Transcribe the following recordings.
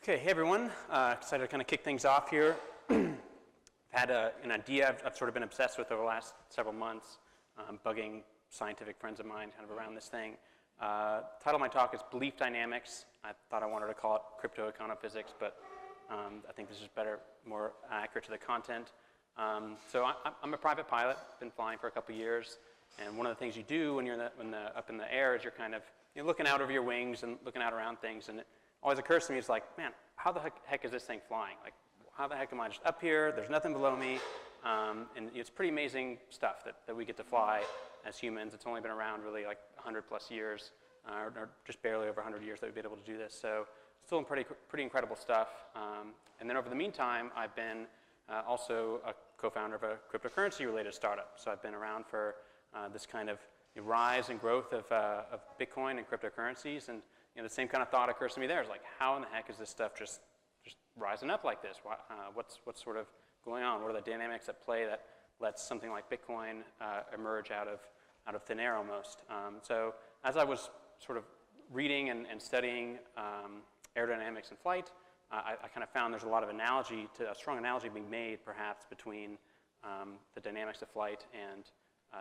Okay, hey everyone. Excited to kind of kick things off here. I've had an idea I've sort of been obsessed with over the last several months, bugging scientific friends of mine kind of around this thing. Title of my talk is Belief Dynamics. I thought I wanted to call it Cryptoeconophysics, but I think this is better, more accurate to the content. So I'm a private pilot, been flying for a couple years, and one of the things you do when you're up in the air is you're kind of looking out over your wings and looking out around things, and it always occurs to me, it's like, man, how the heck is this thing flying? Like, how the heck am I just up here? There's nothing below me, and it's pretty amazing stuff that we get to fly as humans. It's only been around really like 100 plus years, or just barely over 100 years that we've been able to do this. So still pretty incredible stuff. And then over the meantime, I've been also a co-founder of a cryptocurrency-related startup. So I've been around for this kind of rise and growth of Bitcoin and cryptocurrencies, and the same kind of thought occurs to me there. It's like, how in the heck is this stuff just rising up like this? What's sort of going on? What are the dynamics at play that lets something like Bitcoin emerge out of thin air almost? So as I was sort of reading and studying aerodynamics in flight, I kind of found there's a lot of a strong analogy being made perhaps between the dynamics of flight and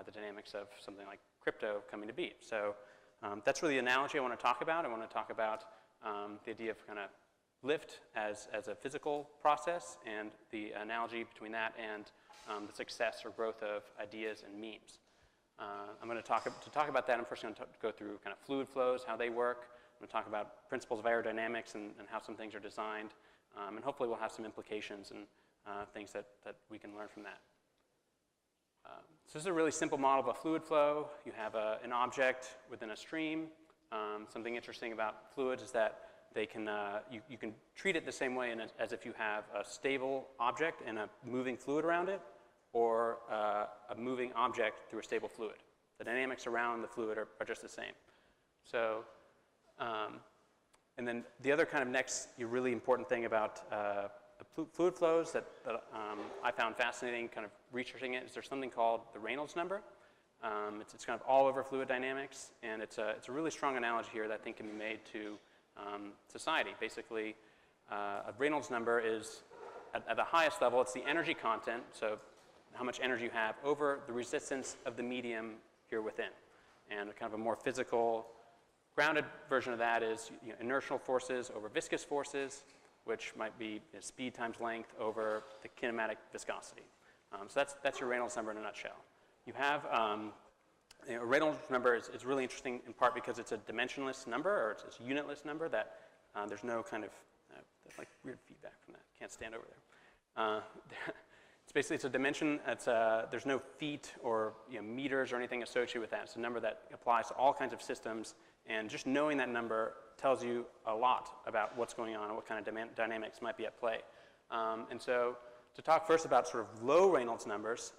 the dynamics of something like crypto coming to be. So that's really the analogy I want to talk about. I want to talk about the idea of kind of lift as a physical process, and the analogy between that and the success or growth of ideas and memes. I'm going to talk about that. I'm first going to go through kind of fluid flows, how they work. I'm going to talk about principles of aerodynamics and how some things are designed. And hopefully we'll have some implications and things that we can learn from that. So this is a really simple model of a fluid flow. You have an object within a stream. Something interesting about fluids is that they can you can treat it the same way as if you have a stable object and a moving fluid around it, or a moving object through a stable fluid. The dynamics around the fluid are just the same. So, and then the other kind of next really important thing about the fluid flows that I found fascinating kind of researching it is there's something called the Reynolds number. It's kind of all over fluid dynamics, and it's a really strong analogy here that I think can be made to society. Basically, a Reynolds number is, at the highest level, it's the energy content, so how much energy you have over the resistance of the medium here within. And kind of a more physical, grounded version of that is inertial forces over viscous forces, which might be speed times length over the kinematic viscosity. So that's your Reynolds number in a nutshell. You have a Reynolds number is really interesting in part because it's a dimensionless number, or it's a unitless number that there's no kind of there's like weird feedback from that. Can't stand over there. It's a dimension. There's no feet or meters or anything associated with that. It's a number that applies to all kinds of systems, and just knowing that number tells you a lot about what's going on and what kind of dynamics might be at play. And so to talk first about sort of low Reynolds numbers,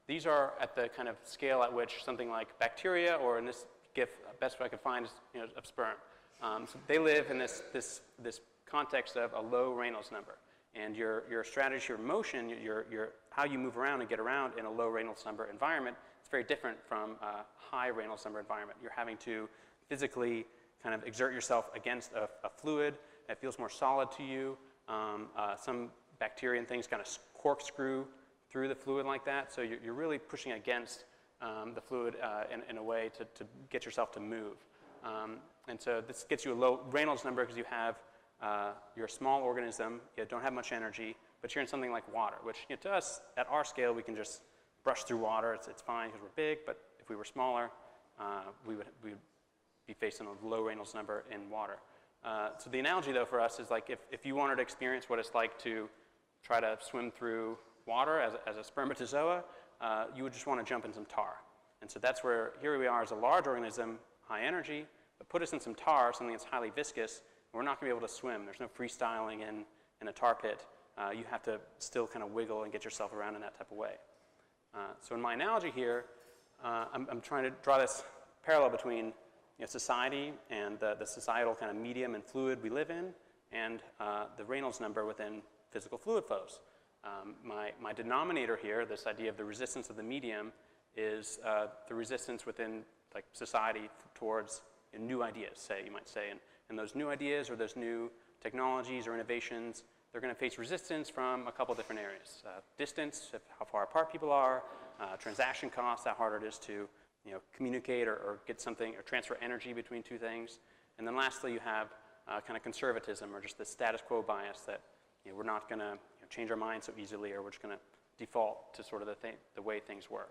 these are at the kind of scale at which something like bacteria, or in this GIF, best way I could find is of sperm. So they live in this context of a low Reynolds number. And your strategy, your motion, your how you move around and get around in a low Reynolds number environment, it's very different from a high Reynolds number environment. You're having to physically kind of exert yourself against a fluid that feels more solid to you. Some bacteria and things kind of corkscrew through the fluid like that. So you're really pushing against the fluid in a way to get yourself to move. And so this gets you a low Reynolds number because you have you're a small organism, you don't have much energy, but you're in something like water, which to us, at our scale, we can just brush through water. It's fine because we're big, but if we were smaller, we would be facing a low Reynolds number in water. So the analogy, though, for us is like if you wanted to experience what it's like to try to swim through water as a spermatozoa, you would just want to jump in some tar. And so that's where, here we are as a large organism, high energy, but put us in some tar, something that's highly viscous, we're not going to be able to swim. There's no freestyling in a tar pit. You have to still kind of wiggle and get yourself around in that type of way. So in my analogy here, I'm trying to draw this parallel between society and the societal kind of medium and fluid we live in, and the Reynolds number within physical fluid flows. My denominator here, this idea of the resistance of the medium, is the resistance within society towards new ideas, you might say. And those new ideas or those new technologies or innovations, they're going to face resistance from a couple different areas. Distance, how far apart people are, transaction costs, how hard it is to communicate or get something or transfer energy between two things. And then lastly, you have kind of conservatism or just the status quo bias that we're not going to change our minds so easily, or we're just going to default to sort of the way things were.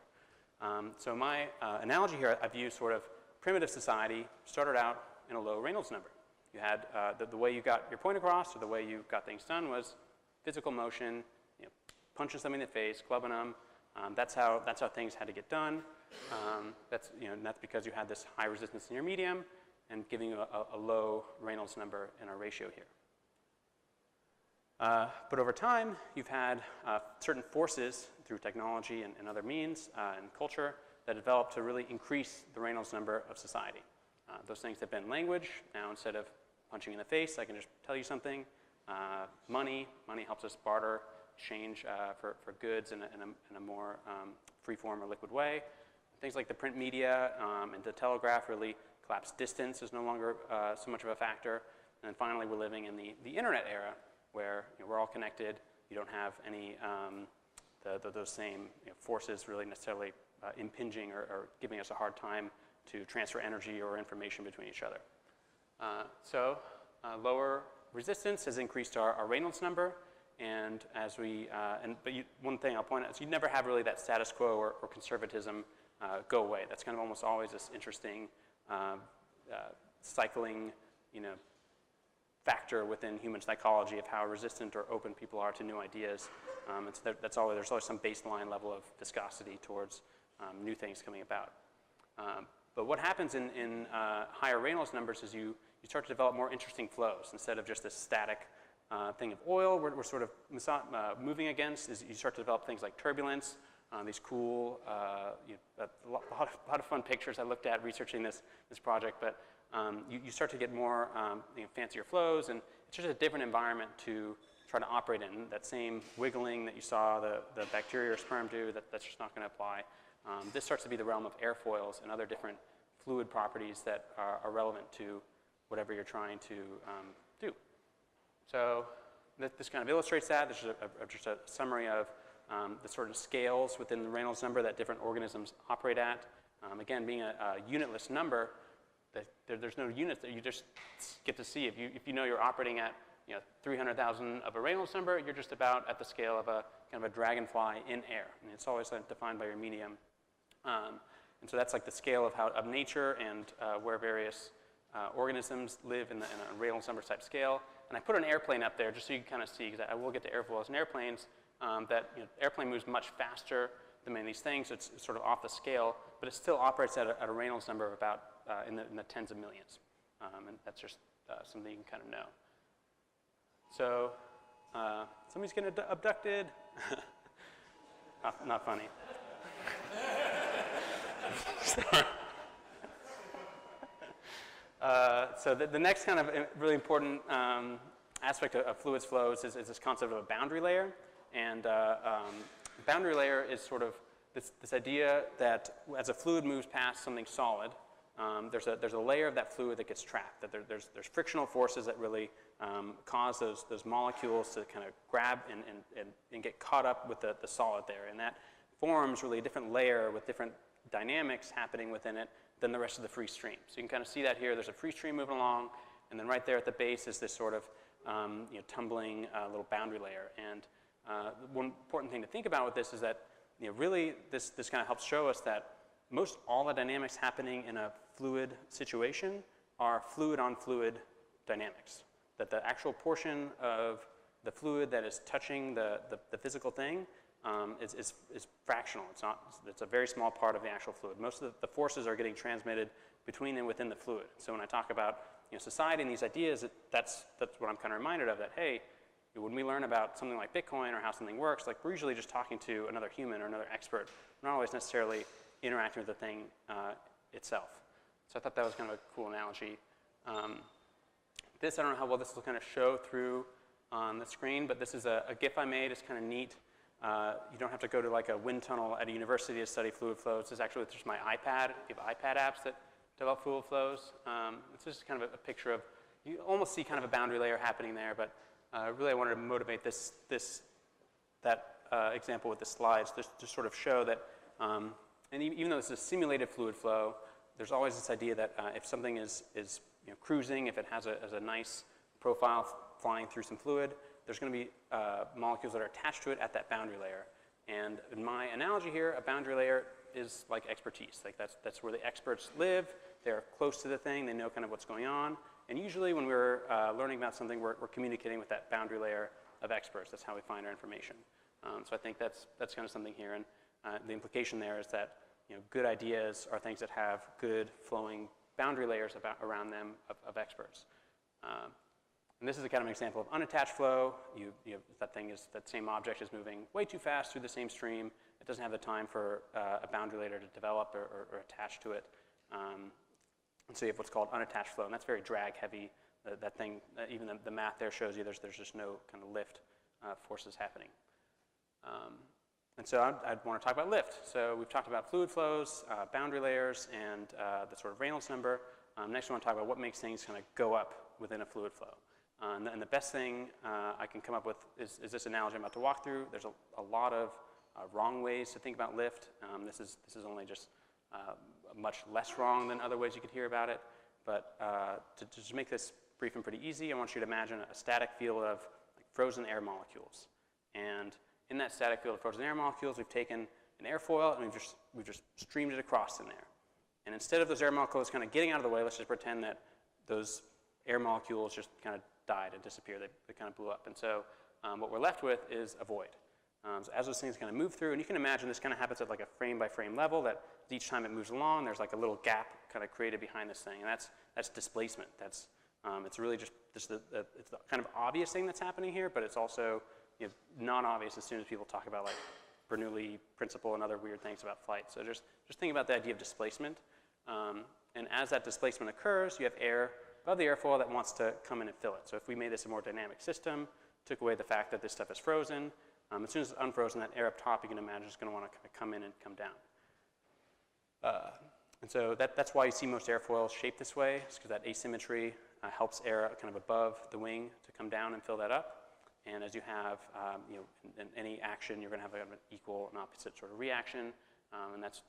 So my analogy here, I've used sort of primitive society started out in a low Reynolds number. You had the way you got your point across, or the way you got things done, was physical motion, punching something in the face, clubbing them. That's how things had to get done. That's because you had this high resistance in your medium and giving you a low Reynolds number in our ratio here. But over time, you've had certain forces through technology and other means and culture that developed to really increase the Reynolds number of society. Those things have been language. Now, instead of punching in the face, I can just tell you something. Money helps us barter, exchange for goods in a more free-form or liquid way. Things like the print media and the telegraph really collapsed. Distance is no longer so much of a factor. And then finally, we're living in the internet era, where we're all connected. You don't have any those same forces really necessarily impinging or giving us a hard time to transfer energy or information between each other. So lower resistance has increased our Reynolds number, and as we one thing I'll point out is you never have really that status quo or conservatism go away. That's kind of almost always this interesting cycling, factor within human psychology of how resistant or open people are to new ideas. And so there's always some baseline level of viscosity towards new things coming about. But what happens in higher Reynolds numbers is you start to develop more interesting flows. Instead of just this static thing of oil we're sort of moving against, is you start to develop things like turbulence, these cool, a lot of fun pictures I looked at researching this project, but you start to get more fancier flows, and it's just a different environment to try to operate in. That same wiggling that you saw the bacteria or sperm do, that's just not going to apply. This starts to be the realm of airfoils and other different fluid properties that are relevant to whatever you're trying to do. So this kind of illustrates that. This is just a summary of the sort of scales within the Reynolds number that different organisms operate at. Again, being a unitless number, there's no units that you just get to see. If you know you're operating at 300,000 of a Reynolds number, you're just about at the scale of a kind of a dragonfly in air. And it's always defined by your medium. And so that's like the scale of nature and where various organisms live in a Reynolds number type scale. And I put an airplane up there just so you can kind of see, because I will get to airfoils and airplanes, that airplane moves much faster than many of these things. It's sort of off the scale, but it still operates at a Reynolds number of about in the tens of millions. And that's just something you can kind of know. So somebody's getting abducted. Not funny. So the next kind of really important aspect of fluids flows is this concept of a boundary layer. And boundary layer is sort of this idea that as a fluid moves past something solid, there's a layer of that fluid that gets trapped. That there's frictional forces that really cause those molecules to kind of grab and get caught up with the solid there. And that forms really a different layer with different dynamics happening within it than the rest of the free stream. So you can kind of see that here. There's a free stream moving along, and then right there at the base is this sort of tumbling little boundary layer. And one important thing to think about with this is that really this kind of helps show us that most all the dynamics happening in a fluid situation are fluid-on-fluid dynamics. That the actual portion of the fluid that is touching the physical thing is fractional. It's a very small part of the actual fluid. Most of the forces are getting transmitted between and within the fluid. So when I talk about society and these ideas, that's what I'm kind of reminded of, that hey, when we learn about something like Bitcoin or how something works, like we're usually just talking to another human or another expert. We're not always necessarily interacting with the thing itself. So I thought that was kind of a cool analogy. This, I don't know how well this will kind of show through on the screen, but this is a GIF I made. It's kind of neat. You don't have to go to like a wind tunnel at a university to study fluid flows. This is actually just my iPad. You have iPad apps that develop fluid flows. It's just kind of a picture of you almost see kind of a boundary layer happening there, but really I wanted to motivate that example with the slides to sort of show that, and even though this is a simulated fluid flow, there's always this idea that if something is cruising, if it has a nice profile flying through some fluid, there's going to be molecules that are attached to it at that boundary layer. And in my analogy here, a boundary layer is like expertise. Like that's where the experts live. They're close to the thing. They know kind of what's going on. And usually when we're learning about something, we're communicating with that boundary layer of experts. That's how we find our information. So I think that's kind of something here. And the implication there is that good ideas are things that have good flowing boundary layers around them of experts. And this is a kind of an example of unattached flow. That same object is moving way too fast through the same stream. It doesn't have the time for a boundary layer to develop or attach to it. And so you have what's called unattached flow, and that's very drag heavy. That thing, even the math there shows you there's just no kind of lift forces happening. And so I'd want to talk about lift. So we've talked about fluid flows, boundary layers, and the sort of Reynolds number. Next I want to talk about what makes things kind of go up within a fluid flow. And the best thing I can come up with is this analogy I'm about to walk through. There's a lot of wrong ways to think about lift. This is only just much less wrong than other ways you could hear about it. But to just make this brief and pretty easy, I want you to imagine a static field of frozen air molecules. And in that static field of frozen air molecules, we've taken an airfoil and we've just streamed it across in there. And instead of those air molecules kind of getting out of the way, let's just pretend that those air molecules just kind of died and disappeared. They kind of blew up. And so what we're left with is a void. So as those things kind of move through, and you can imagine this kind of happens at like a frame-by-frame level, that each time it moves along, there's like a little gap kind of created behind this thing. And that's displacement. It's really just it's the kind of obvious thing that's happening here, but it's also not obvious as soon as people talk about like Bernoulli principle and other weird things about flight. So just think about the idea of displacement. And as that displacement occurs, you have air above the airfoil that wants to come in and fill it. So if we made this a more dynamic system, took away the fact that this stuff is frozen, as soon as it's unfrozen, that air up top, you can imagine, is going to want to kind of come in and come down. And so that's why you see most airfoils shaped this way. It's because that asymmetry helps air kind of above the wing to come down and fill that up. And as you have, in any action, you're going to have an equal and opposite sort of reaction, and that's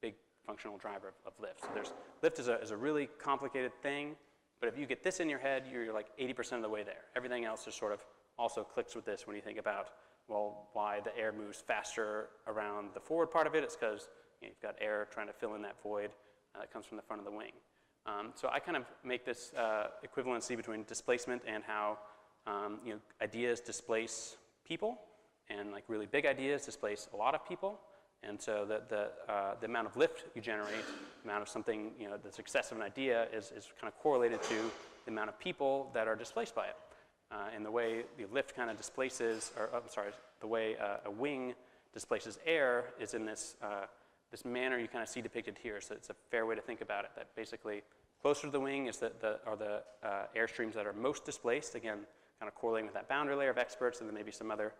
big functional driver of lift. So lift is a really complicated thing, but if you get this in your head, you're like 80% of the way there. Everything else just sort of also clicks with this when you think about, well, why the air moves faster around the forward part of it. It's because you've got air trying to fill in that void that comes from the front of the wing. So I kind of make this equivalency between displacement and how ideas displace people, and like really big ideas displace a lot of people. And so the amount of lift you generate, the amount of something, the success of an idea is kind of correlated to the amount of people that are displaced by it. And the way the lift kind of displaces, the way a wing displaces air is in this manner you kind of see depicted here. So it's a fair way to think about it, that basically closer to the wing is the air streams that are most displaced, again, kind of correlating with that boundary layer of experts, and then maybe some other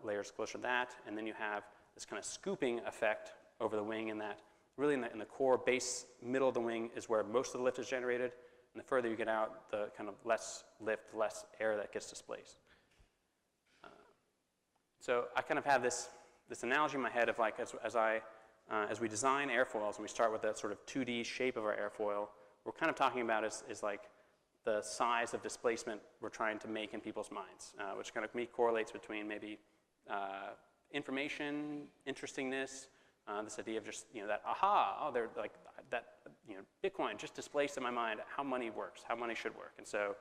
layers closer to that. And then you have this kind of scooping effect over the wing, in that really in the core base middle of the wing is where most of the lift is generated. And the further you get out, the kind of less lift, less air that gets displaced. So I kind of have this analogy in my head of like as we design airfoils and we start with that sort of 2D shape of our airfoil, we're kind of talking about is like the size of displacement we're trying to make in people's minds, which kind of correlates between maybe information, interestingness, this idea of just that they're like that Bitcoin just displaced in my mind how money works, how money should work, and so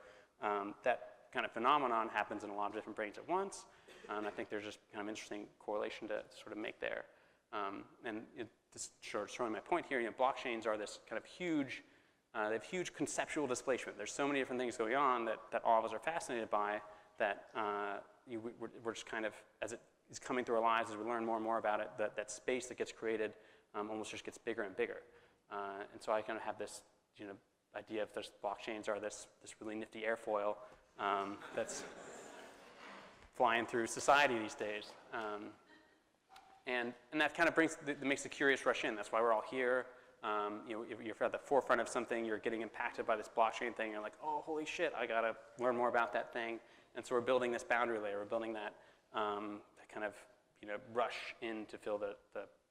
that kind of phenomenon happens in a lot of different brains at once, and I think there's just kind of interesting correlation to sort of make there, and this sort of showing my point here. Blockchains are this kind of huge. They have huge conceptual displacement. There's so many different things going on that all of us are fascinated by that we're just kind of, as it is coming through our lives, as we learn more and more about it, that space that gets created almost just gets bigger and bigger. And so I kind of have this idea of this blockchains are this really nifty airfoil that's flying through society these days. And that kind of makes the curious rush in. That's why we're all here. If you're at the forefront of something, you're getting impacted by this blockchain thing, you're like, oh, holy shit, I got to learn more about that thing. And so we're building this boundary layer. We're building that kind of rush in to fill the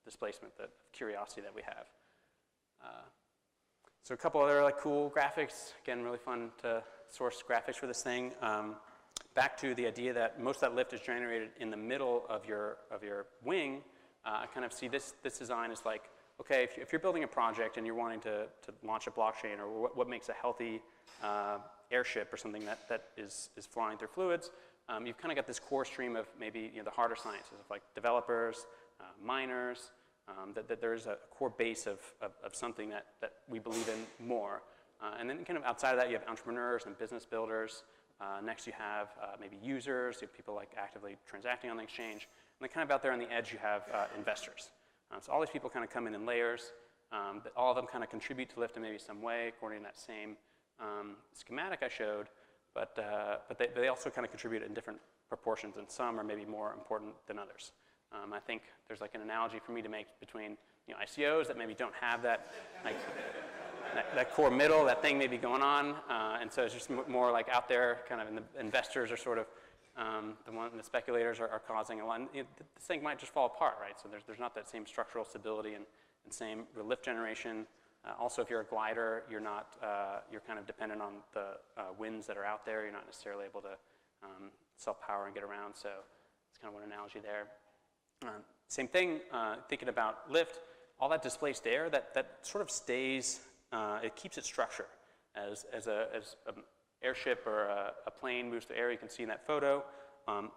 displacement, the curiosity that we have. So a couple other cool graphics. Again, really fun to source graphics for this thing. Back to the idea that most of that lift is generated in the middle of your wing. I kind of see this design as like, okay, if you're building a project and you're wanting to launch a blockchain, or what makes a healthy airship or something that is flying through fluids, you've kind of got this core stream of maybe the harder sciences of like developers, miners, that there's a core base of something that we believe in more. And then kind of outside of that, you have entrepreneurs and business builders. Next you have maybe users, you have people like actively transacting on the exchange. And then kind of out there on the edge you have investors. So all these people kind of come in layers. But all of them kind of contribute to lift in maybe some way according to that same schematic I showed. But they also kind of contribute in different proportions, and some are maybe more important than others. I think there's like an analogy for me to make between ICOs that maybe don't have that that core middle, that thing maybe going on, and so it's just more like out there, kind of, and the investors are sort of the speculators are causing a lot. This thing might just fall apart, right? So there's not that same structural stability and same lift generation. Also, if you're a glider, you're not you're kind of dependent on the winds that are out there. You're not necessarily able to self-power and get around. So it's kind of one analogy there. Same thing, thinking about lift, all that displaced air, that sort of stays, it keeps its structure. As an airship or a plane moves through air, you can see in that photo,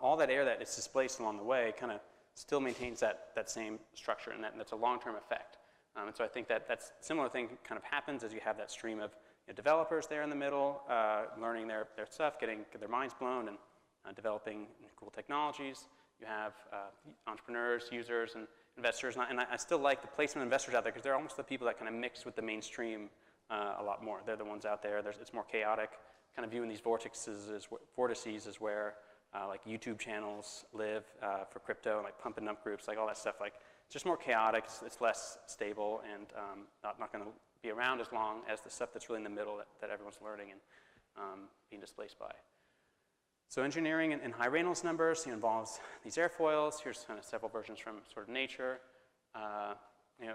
all that air that is displaced along the way kind of still maintains that same structure, and that's a long-term effect. And so I think that's similar thing kind of happens as you have that stream of developers there in the middle, learning their stuff, getting their minds blown, and developing cool technologies. You have entrepreneurs, users, and investors, and I still like the placement of investors out there because they're almost the people that kind of mix with the mainstream a lot more. They're the ones out there. It's more chaotic. Kind of viewing these vortices as where like YouTube channels live for crypto, like pump and dump groups, like all that stuff. Like it's just more chaotic. It's less stable, and not going to be around as long as the stuff that's really in the middle that everyone's learning and being displaced by. So engineering in high Reynolds numbers involves these airfoils. Here's kind of several versions from sort of nature.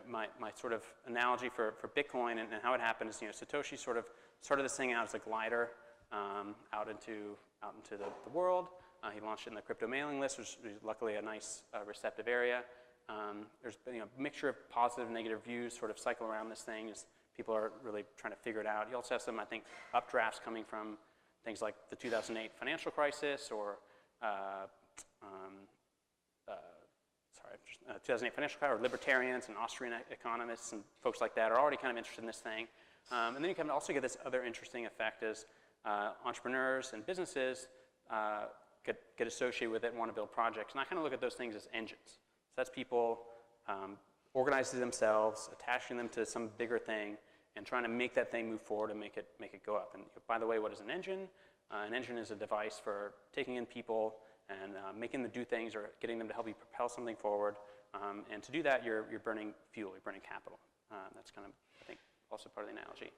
My sort of analogy for Bitcoin and how it happened is, Satoshi sort of started this thing out as a glider out into the world. He launched it in the crypto mailing list, which is luckily a nice receptive area. There's been a mixture of positive and negative views sort of cycle around this thing as people are really trying to figure it out. You also have some, I think, updrafts coming from things like the 2008 financial crisis, or 2008 financial crisis, or libertarians and Austrian economists and folks like that are already kind of interested in this thing. And then you can also get this other interesting effect as entrepreneurs and businesses get associated with it and want to build projects. And I kind of look at those things as engines. So that's people organizing themselves, attaching them to some bigger thing, and trying to make that thing move forward and make it go up. And by the way, what is an engine? An engine is a device for taking in people and making them do things, or getting them to help you propel something forward. And to do that, you're burning fuel, you're burning capital. That's kind of, I think, also part of the analogy.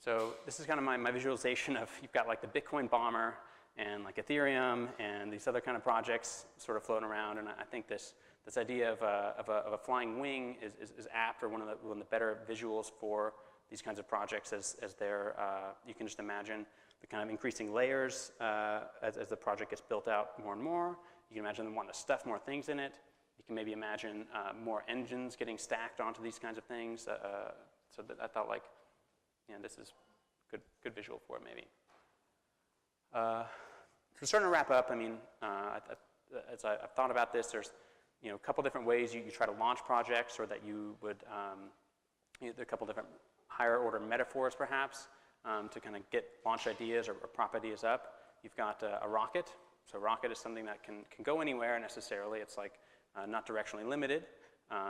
So this is kind of my visualization of, you've got like the Bitcoin bomber and like Ethereum and these other kind of projects sort of floating around. And I think this idea of a flying wing is apt, or one of the better visuals for these kinds of projects as they're, you can just imagine the kind of increasing layers as the project gets built out more and more. You can imagine them wanting to stuff more things in it. You can maybe imagine more engines getting stacked onto these kinds of things. So that I thought, like, this is good visual for it maybe. So starting to wrap up, I mean, as I've thought about this, there's a couple different ways you try to launch projects, or that you would, there are a couple different higher order metaphors perhaps to kind of get launch ideas or prop ideas up. You've got a rocket. So a rocket is something that can go anywhere necessarily. It's like not directionally limited.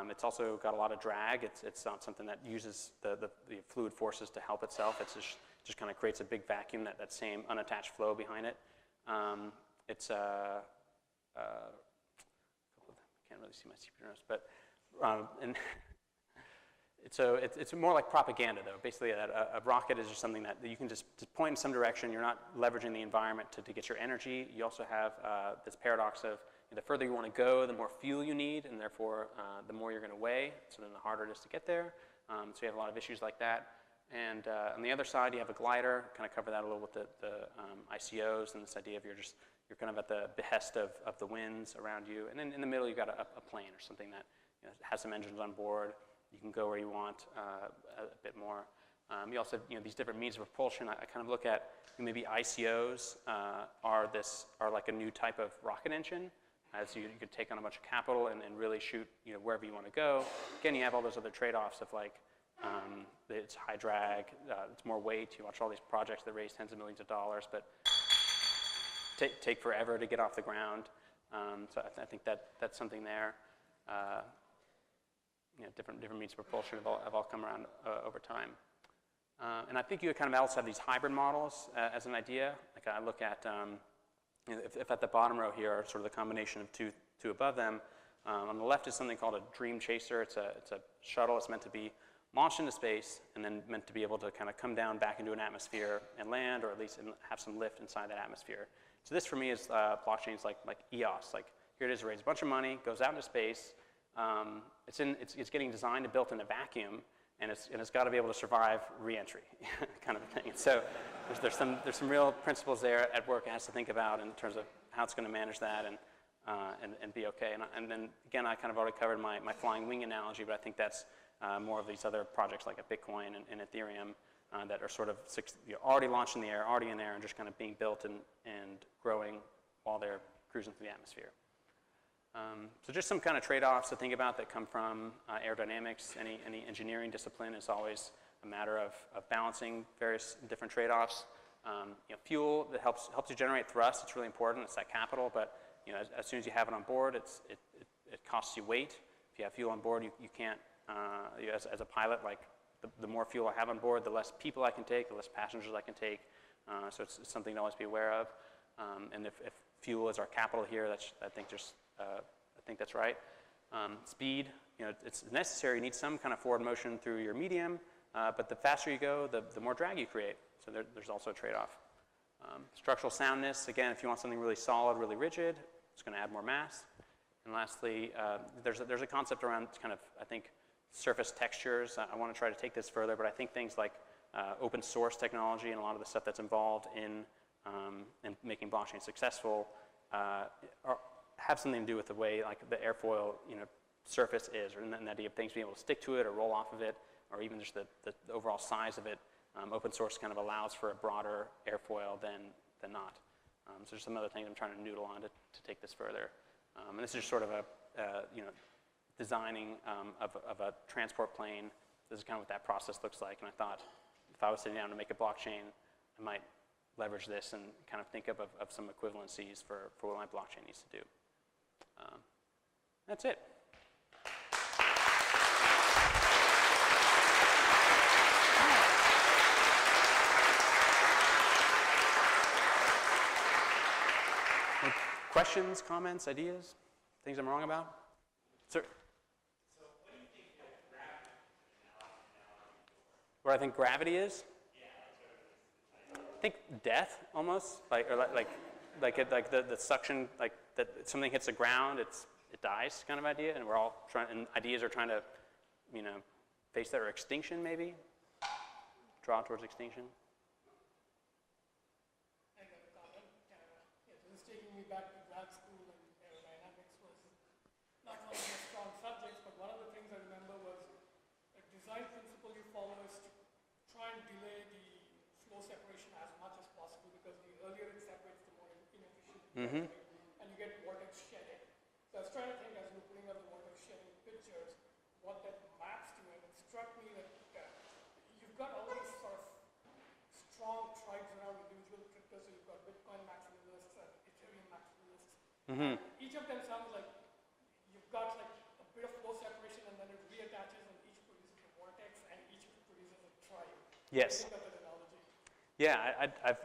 It's also got a lot of drag. It's not something that uses the fluid forces to help itself. It's just kind of creates a big vacuum, that same unattached flow behind it. It's I can't really see my CPU notes, but So it's more like propaganda, though. Basically, a rocket is just something that you can just point in some direction. You're not leveraging the environment to get your energy. You also have this paradox of the further you want to go, the more fuel you need, and therefore the more you're going to weigh, so then the harder it is to get there. So you have a lot of issues like that. And on the other side, you have a glider. Kind of cover that a little with the ICOs and this idea of you're kind of at the behest of the winds around you. And then in the middle, you've got a plane or something that has some engines on board. You can go where you want a bit more. You also have these different means of propulsion. I kind of look at maybe ICOs are like a new type of rocket engine. As you could take on a bunch of capital and really shoot wherever you want to go. Again, you have all those other trade-offs of like it's high drag, it's more weight. You watch all these projects that raise tens of millions of dollars, but take forever to get off the ground. So I think that's something there. Different means of propulsion have all come around over time. And I think you kind of also have these hybrid models as an idea. Like I look at, if at the bottom row here are sort of the combination of two above them. On the left is something called a Dream Chaser. It's a shuttle. It's meant to be launched into space and then meant to be able to kind of come down back into an atmosphere and land, or at least have some lift inside that atmosphere. So this for me is blockchains like EOS. Like here it is, raise a bunch of money, goes out into space. It's getting designed and built in a vacuum, and it's got to be able to survive re-entry, kind of a thing. And so there's some real principles there at work it has to think about in terms of how it's going to manage that and be okay. And then again, I kind of already covered my flying wing analogy, but I think that's more of these other projects like a Bitcoin and Ethereum that are sort of already launched in the air, already in there, and just kind of being built and growing while they're cruising through the atmosphere. So just some kind of trade-offs to think about that come from aerodynamics. Any engineering discipline is always a matter of balancing various different trade-offs. Fuel that helps you generate thrust. It's really important. It's that capital, but as soon as you have it on board, it costs you weight. If you have fuel on board, you can't. As a pilot, like the more fuel I have on board, the less people I can take, the less passengers I can take. So it's something to always be aware of. And if fuel is our capital here, I think that's right. Speed, it's necessary. You need some kind of forward motion through your medium, but the faster you go, the more drag you create. So there's also a trade-off. Structural soundness, again, if you want something really solid, really rigid, it's going to add more mass. And lastly, there's a concept around kind of, I think, surface textures. I want to try to take this further, but I think things like open source technology and a lot of the stuff that's involved in making blockchain successful have something to do with the way like the airfoil surface is, or the idea of things being able to stick to it or roll off of it, or even just the overall size of it. Open source kind of allows for a broader airfoil than not. So there's some other things I'm trying to noodle on to take this further. And this is just sort of a designing of a transport plane. This is kind of what that process looks like. And I thought if I was sitting down to make a blockchain, I might leverage this and kind of think of some equivalencies for what my blockchain needs to do. That's it. Any questions, comments, ideas, things I'm wrong about? Sir? So what do you think gravity is? What I think gravity is? Yeah. I think death almost, like the suction, like that something hits the ground, it dies kind of idea, and we're all ideas are trying to, face that, or extinction maybe, draw towards extinction. I got a comment. This is taking me back to grad school, and aerodynamics was not one of the strong subjects, but one of the things I remember was a design principle you follow is to try and delay the flow separation as much as possible, because the earlier it separates, the more inefficient and you get vortex shedding. So I was trying to think, as we were putting up the vortex shedding pictures, what that maps to, and it struck me that you've got all these sort of strong tribes around individual cryptos. So you've got Bitcoin maximalists and Ethereum maximalists. Each of them sounds like you've got like a bit of flow separation, and then it reattaches, and each produces a vortex, and each produces a tribe. Yes. Think of that analogy. Yeah, I've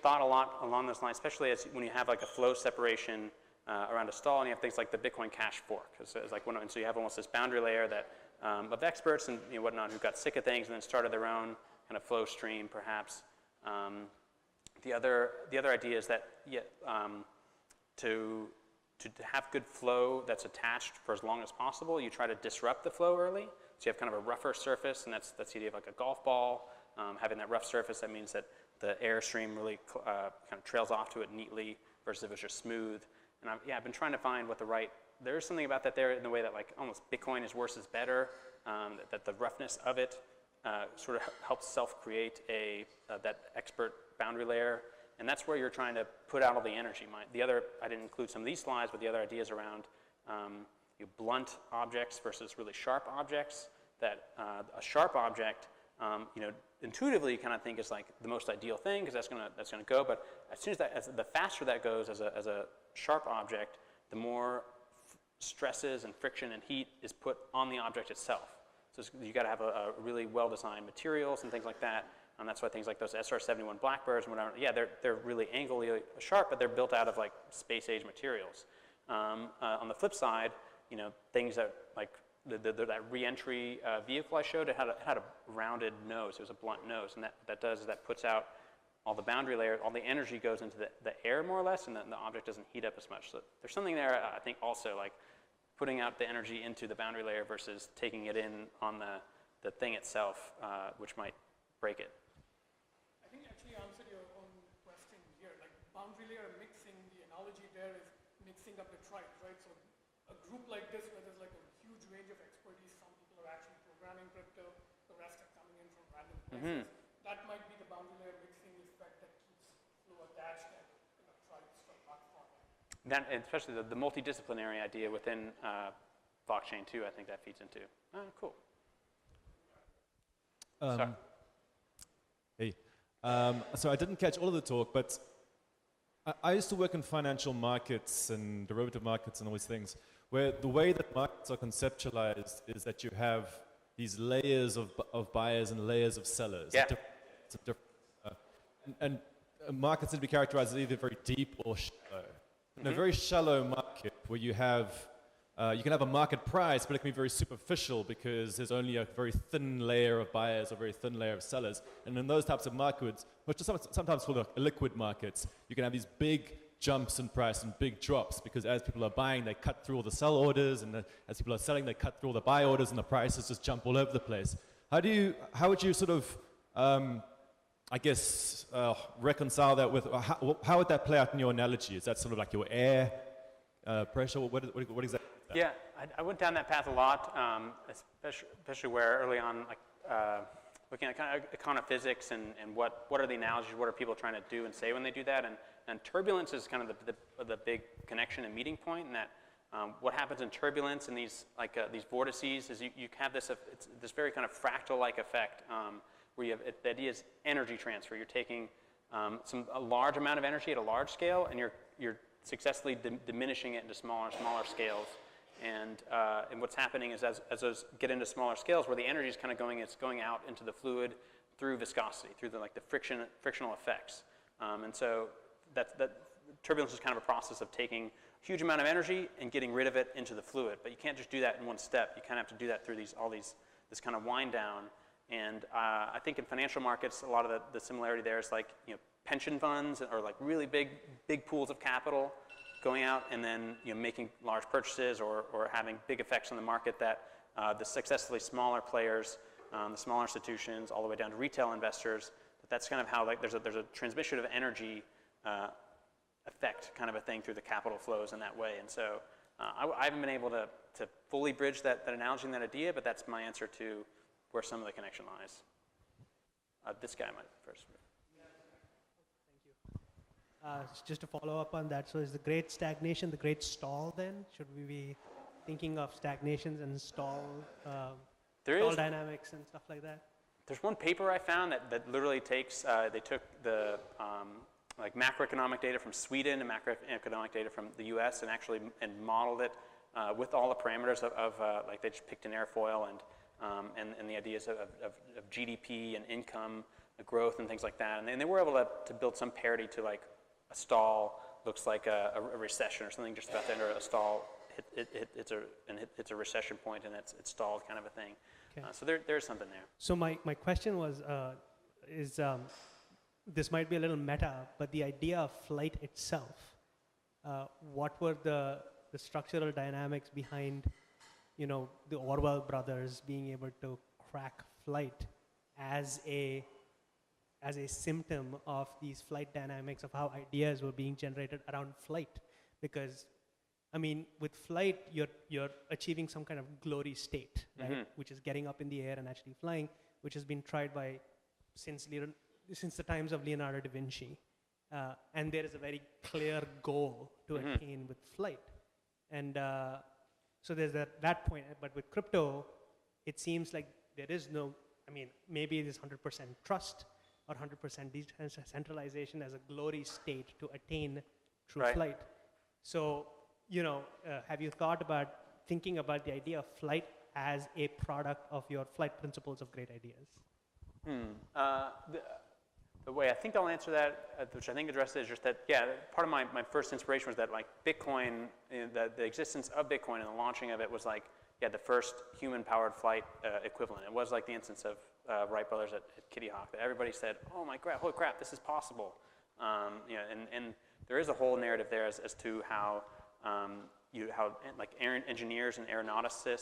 thought a lot along those lines, especially when you have like a flow separation around a stall, and you have things like the Bitcoin Cash fork. So it's like so you have almost this boundary layer that of experts and whatnot who got sick of things and then started their own kind of flow stream, perhaps. The other idea is that to have good flow that's attached for as long as possible, you try to disrupt the flow early. So you have kind of a rougher surface, and that's the idea of like a golf ball. Having that rough surface, that means that the airstream really kind of trails off to it neatly versus if it's just smooth. And I've been trying to find what there is something about that there in the way that like almost Bitcoin is worse is better, that the roughness of it sort of helps self-create that expert boundary layer. And that's where you're trying to put out all the energy. I didn't include some of these slides, but the other ideas around blunt objects versus really sharp objects. That a sharp object, intuitively you kind of think is like the most ideal thing because that's gonna go. But as soon as the faster that goes as a sharp object, the more stresses and friction and heat is put on the object itself. So you got to have a really well-designed materials and things like that. And that's why things like those SR-71 Blackbirds and whatever, they're really angularly sharp, but they're built out of like space-age materials. On the flip side, things that like that re-entry vehicle I showed, it had a rounded nose. It was a blunt nose, and that puts out all the boundary layer. All the energy goes into the air more or less, and the object doesn't heat up as much. So there's something there, I think, also like putting out the energy into the boundary layer versus taking it in on the thing itself, which might break it. I think actually answered your own question here. Like boundary layer mixing, the analogy there is mixing up the tribes, right? So a group like this where there's like a huge range of expertise, some people are actually programming crypto, the rest are coming in from random places. That might be the boundary layer mixing effect that keeps flow attached and tribes from not forming. That, especially the multidisciplinary idea within blockchain too, I think that feeds into. Cool. Sorry. Hey. So I didn't catch all of the talk, but I used to work in financial markets and derivative markets and all these things, where the way that markets are conceptualized is that you have these layers of buyers and layers of sellers. Yeah. And markets need to be characterized as either very deep or shallow. In a very shallow market where you can have a market price, but it can be very superficial because there's only a very thin layer of buyers or very thin layer of sellers. And in those types of markets, which are sometimes called liquid markets, you can have these big jumps in price and big drops because as people are buying, they cut through all the sell orders, and as people are selling, they cut through all the buy orders, and the prices just jump all over the place. How would you sort of, reconcile that with, how would that play out in your analogy? Is that sort of like your air pressure? What exactly is that? Yeah, I went down that path a lot, especially where early on, like looking at kind of econophysics and what are the analogies, what are people trying to do and say when they do that, and turbulence is kind of the big connection and meeting point, and that what happens in turbulence and these vortices is you have this very kind of fractal-like effect where you have the idea is energy transfer. You're taking a large amount of energy at a large scale, and you're successfully diminishing it into smaller and smaller scales. And what's happening is as those get into smaller scales, where the energy is kind of going out into the fluid through viscosity, through the frictional effects. And so that turbulence is kind of a process of taking a huge amount of energy and getting rid of it into the fluid. But you can't just do that in one step. You kind of have to do that through this kind of wind down. And I think in financial markets, a lot of the similarity there is like pension funds or like really big pools of capital going out and then making large purchases or having big effects on the market that the successfully smaller players, the smaller institutions, all the way down to retail investors. That's kind of how like there's a transmission of energy effect kind of a thing through the capital flows in that way. And so I haven't been able to fully bridge that analogy and that idea, but that's my answer to where some of the connection lies. This guy might first. Just to follow up on that, so is the great stagnation the great stall then? Should we be thinking of stagnations and stall dynamics and stuff like that? There's one paper I found that literally takes, they took the like macroeconomic data from Sweden and macroeconomic data from the US and modeled it with all the parameters of like they just picked an Airfoil and the ideas of GDP and income growth and things like that. And they were able to build some parity to like a stall looks like a recession or something just about to enter a stall it's a recession point and it's stalled kind of a thing. Okay. So there's something there. So my question was, this might be a little meta, but the idea of flight itself, what were the structural dynamics behind, the Orwell brothers being able to crack flight as a symptom of these flight dynamics, of how ideas were being generated around flight? Because, I mean, with flight, you're achieving some kind of glory state, right? Mm-hmm. Which is getting up in the air and actually flying, which has been tried by since the times of Leonardo da Vinci. And there is a very clear goal to attain with flight. And so there's that point. But with crypto, it seems like there is no, maybe it is 100% trust or 100% decentralization as a glory state to attain true flight. So, have you thought about thinking about the idea of flight as a product of your flight principles of great ideas? The way I think I'll answer that, which I think addresses it, is just that, part of my first inspiration was that, like, Bitcoin, the existence of Bitcoin and the launching of it was like, the first human-powered flight equivalent. It was like the instance of Wright brothers at Kitty Hawk, that everybody said, oh my God, holy crap, this is possible. And there is a whole narrative there as to how engineers and aeronautics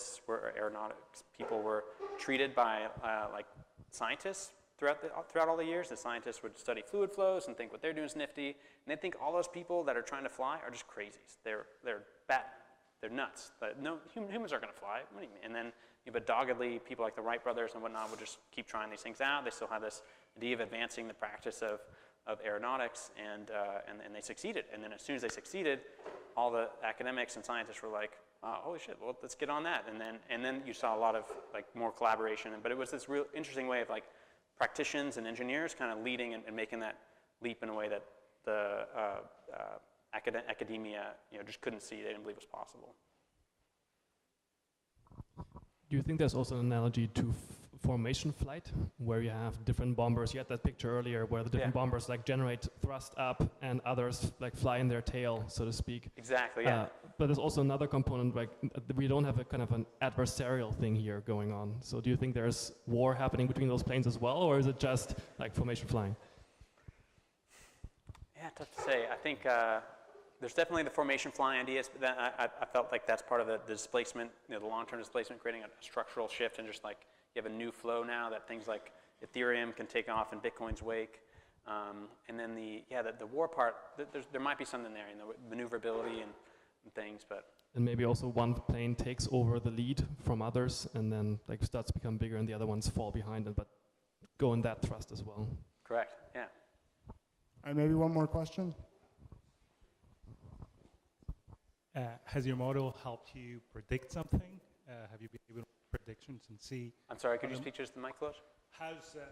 people were treated by like scientists throughout all the years. The scientists would study fluid flows and think what they're doing is nifty, and they think all those people that are trying to fly are just crazies. They're nuts. No, humans aren't going to fly. What do you mean? And then, but doggedly, people like the Wright brothers and whatnot would just keep trying these things out. They still have this idea of advancing the practice of aeronautics, and they succeeded. And then as soon as they succeeded, all the academics and scientists were like, oh, holy shit, well, let's get on that. And then you saw a lot of like more collaboration. But it was this real interesting way of like practitioners and engineers kind of leading and making that leap in a way that the academia just couldn't see. They didn't believe was possible. Do you think there's also an analogy to formation flight, where you have different bombers? You had that picture earlier where the different bombers like generate thrust up and others like fly in their tail, so to speak. Exactly, yeah. But there's also another component, like we don't have a kind of an adversarial thing here going on. So do you think there's war happening between those planes as well, or is it just like formation flying? Yeah, tough to say. I think there's definitely the formation flying ideas, but then I felt like that's part of the displacement, the long-term displacement, creating a structural shift, and just like you have a new flow now that things like Ethereum can take off in Bitcoin's wake. And then the war part, there might be something there, maneuverability and things, but. And maybe also one plane takes over the lead from others and then like starts to become bigger and the other ones fall behind it, but go in that thrust as well. Correct, yeah. And maybe one more question. Has your model helped you predict something? Have you been able to make predictions and see? I'm sorry, could you speak just the mic close? Has your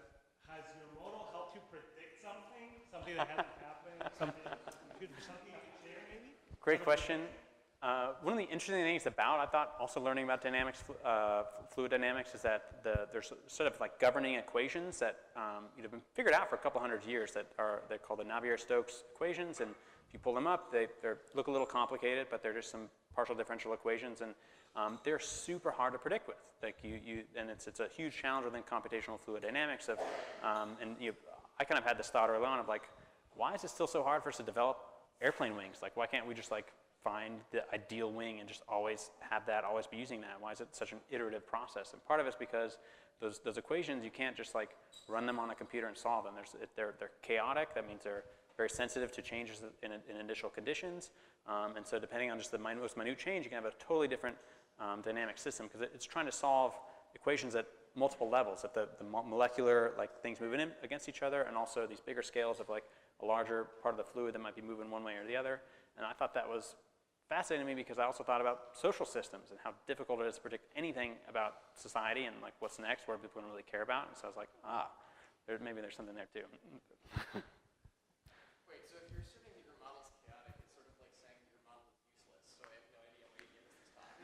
model helped you predict something that hasn't happened, something you could share maybe? Great question. One of the interesting things about, I thought, also learning about dynamics, fluid dynamics, is that there's sort of like governing equations that have been figured out for a couple hundred years they're called the Navier-Stokes equations, and if you pull them up, they look a little complicated, but they're just some partial differential equations, and they're super hard to predict with. Like and it's a huge challenge within computational fluid dynamics. I kind of had this thought early on of like, why is it still so hard for us to develop airplane wings? Like, why can't we just like find the ideal wing and just always have that, always be using that? Why is it such an iterative process? And part of it's because those equations, you can't just like run them on a computer and solve them. They're chaotic. That means they're very sensitive to changes in initial conditions. And so depending on just the most minute change, you can have a totally different dynamic system, because it's trying to solve equations at multiple levels, at the molecular, like things moving in against each other, and also these bigger scales of like a larger part of the fluid that might be moving one way or the other. And I thought that was fascinating to me, because I also thought about social systems and how difficult it is to predict anything about society and like what's next, what people don't really care about. And so I was like, maybe there's something there too. Wait, so if you're assuming that your model's chaotic, it's sort of like saying that your model is useless, so I have no idea why you gave us this talk.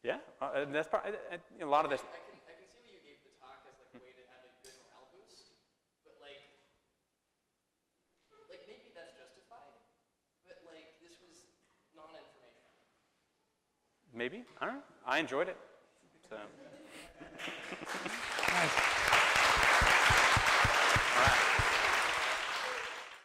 Yeah, that's probably a lot of this. I can see why you gave the talk as like a way to have a good morale boost, but like maybe that's justified, but like this was Maybe, I don't know. I enjoyed it. So.